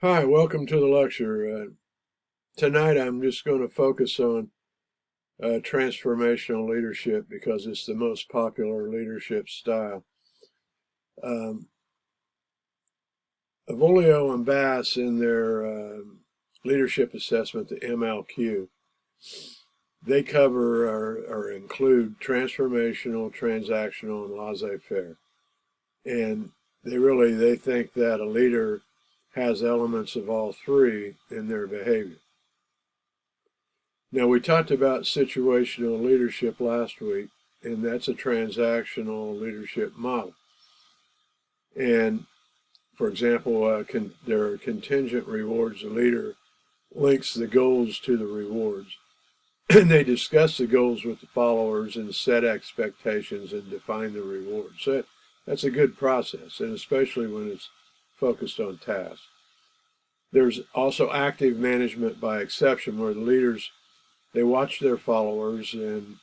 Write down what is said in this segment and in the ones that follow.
Hi, welcome to the lecture. Tonight I'm just going to focus on transformational leadership because it's the most popular leadership style. Um, Avolio and Bass, in their leadership assessment, the MLQ, they cover or include transformational, transactional, and laissez-faire. And they think that a leader has elements of all three in their behavior. Now, we talked about situational leadership last week, and that's a transactional leadership model. And for example, there are contingent rewards. The leader links the goals to the rewards, and they discuss the goals with the followers and set expectations and define the rewards. So that's a good process, and especially when it's focused on tasks. There's also active management by exception, where the leaders, they watch their followers and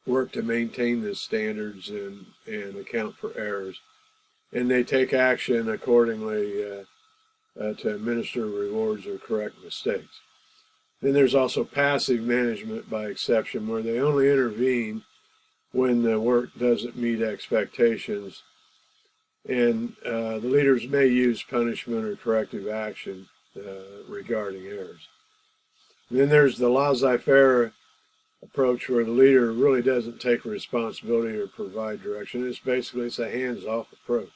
work to maintain the standards and account for errors. And they take action accordingly to administer rewards or correct mistakes. Then there's also passive management by exception, where they only intervene when the work doesn't meet expectations. And the leaders may use punishment or corrective action regarding errors. And then there's the laissez-faire approach, where the leader really doesn't take responsibility or provide direction. It's a hands-off approach.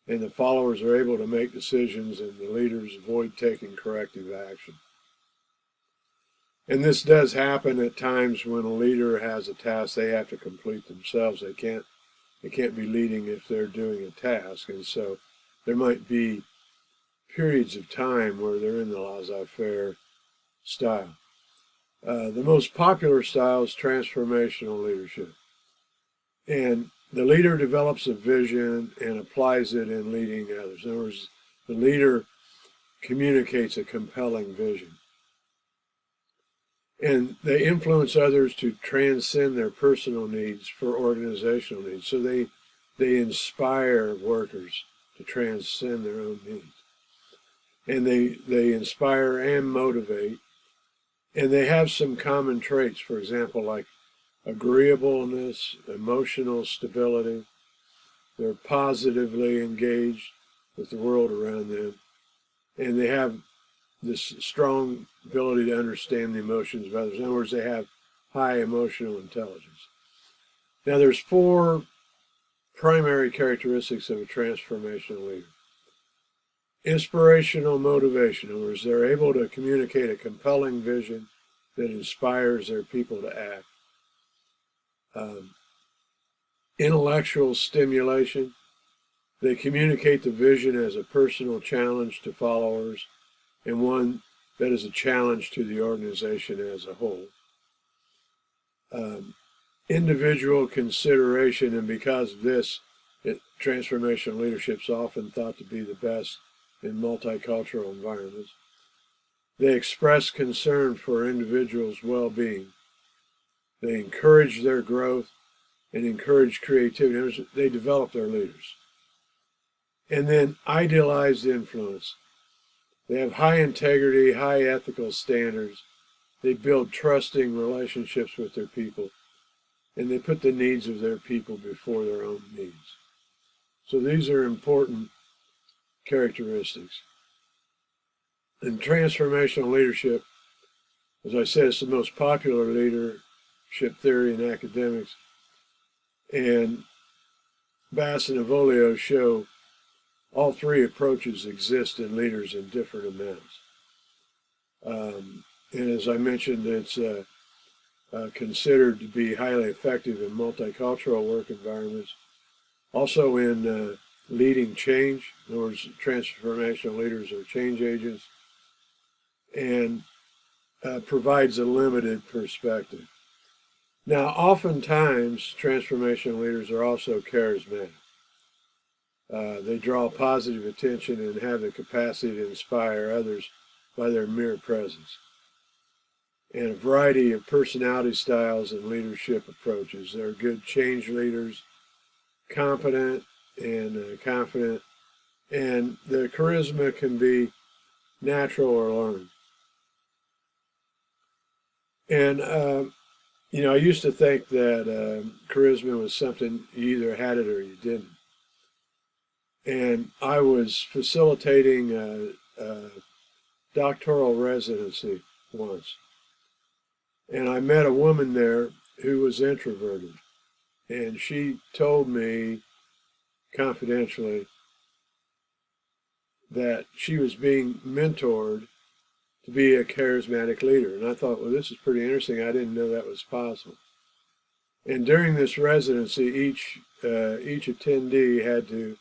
And the followers are able to make decisions and the leaders avoid taking corrective action. And this does happen at times when a leader has a task they have to complete themselves. They can't be leading if they're doing a task. And so there might be periods of time where they're in the laissez-faire style. The most popular style is transformational leadership. And the leader develops a vision and applies it in leading others. In other words, the leader communicates a compelling vision. And they influence others to transcend their personal needs for organizational needs. So they inspire workers to transcend their own needs. And they inspire and motivate. And they have some common traits, for example, like agreeableness, emotional stability. They're positively engaged with the world around them. And they have this strong ability to understand the emotions of others. In other words, they have high emotional intelligence. Now, there's four primary characteristics of a transformational leader. Inspirational motivation. In other words, they're able to communicate a compelling vision that inspires their people to act. Intellectual stimulation. They communicate the vision as a personal challenge to followers and one that is a challenge to the organization as a whole. Individual consideration, and because of this, transformational leadership is often thought to be the best in multicultural environments. They express concern for individuals' well-being. They encourage their growth and encourage creativity. They develop their leaders. And then idealized influence. They have high integrity, high ethical standards. They build trusting relationships with their people. And they put the needs of their people before their own needs. So these are important characteristics. In transformational leadership, as I said, it's the most popular leadership theory in academics. And Bass and Avolio show all three approaches exist in leaders in different amounts. And as I mentioned, it's considered to be highly effective in multicultural work environments. Also in leading change. In other words, transformational leaders are change agents. And provides a limited perspective. Now, oftentimes, transformational leaders are also charismatic. They draw positive attention and have the capacity to inspire others by their mere presence. And a variety of personality styles and leadership approaches. They're good change leaders, competent and confident, And the charisma can be natural or learned. And, I used to think that charisma was something you either had it or you didn't. And I was facilitating a doctoral residency once. And I met a woman there who was introverted. And she told me confidentially that she was being mentored to be a charismatic leader. And I thought, well, this is pretty interesting. I didn't know that was possible. And during this residency, each attendee had to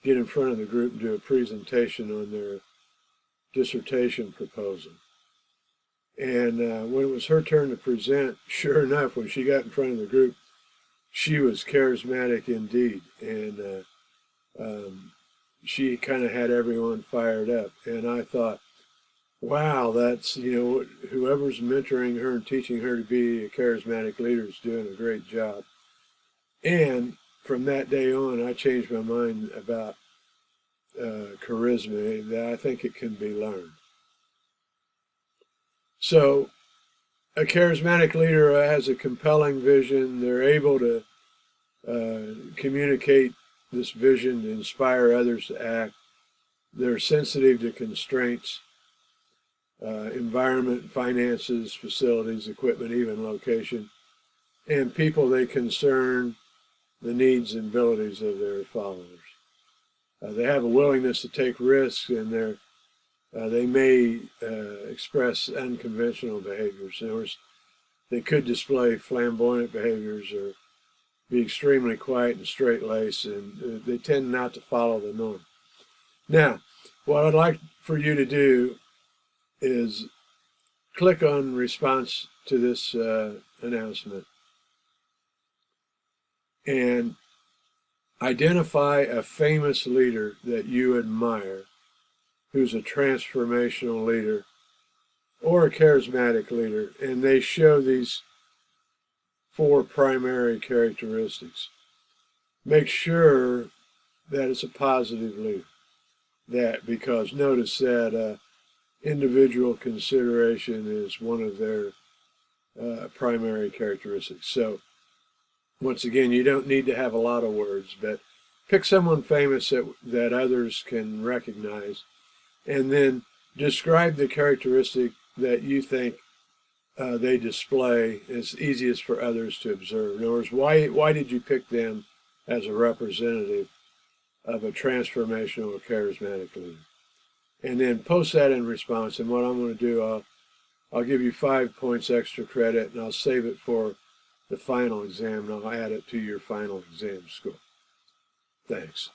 get in front of the group and do a presentation on their dissertation proposal. And when it was her turn to present, sure enough, when she got in front of the group, she was charismatic indeed. And she kind of had everyone fired up. And I thought, wow, that's, whoever's mentoring her and teaching her to be a charismatic leader is doing a great job. And from that day on, I changed my mind about charisma, that I think it can be learned. So a charismatic leader has a compelling vision. They're able to communicate this vision to inspire others to act. They're sensitive to constraints, environment, finances, facilities, equipment, even location, and people they concern the needs and abilities of their followers. They have a willingness to take risks, and they may express unconventional behaviors. In other words, they could display flamboyant behaviors or be extremely quiet and straight-laced, and they tend not to follow the norm. Now, what I'd like for you to do is click on response to this announcement and identify a famous leader that you admire who's a transformational leader or a charismatic leader, and they show these 4 primary characteristics. Make sure that it's a positive leader. Because notice that individual consideration is one of their primary characteristics. So once again, you don't need to have a lot of words, but pick someone famous that others can recognize, and then describe the characteristic that you think they display is easiest for others to observe. In other words, why did you pick them as a representative of a transformational or charismatic leader? And then post that in response. And what I'm going to do, I'll give you 5 points extra credit, and I'll save it for the final exam, and I'll add it to your final exam score. Thanks.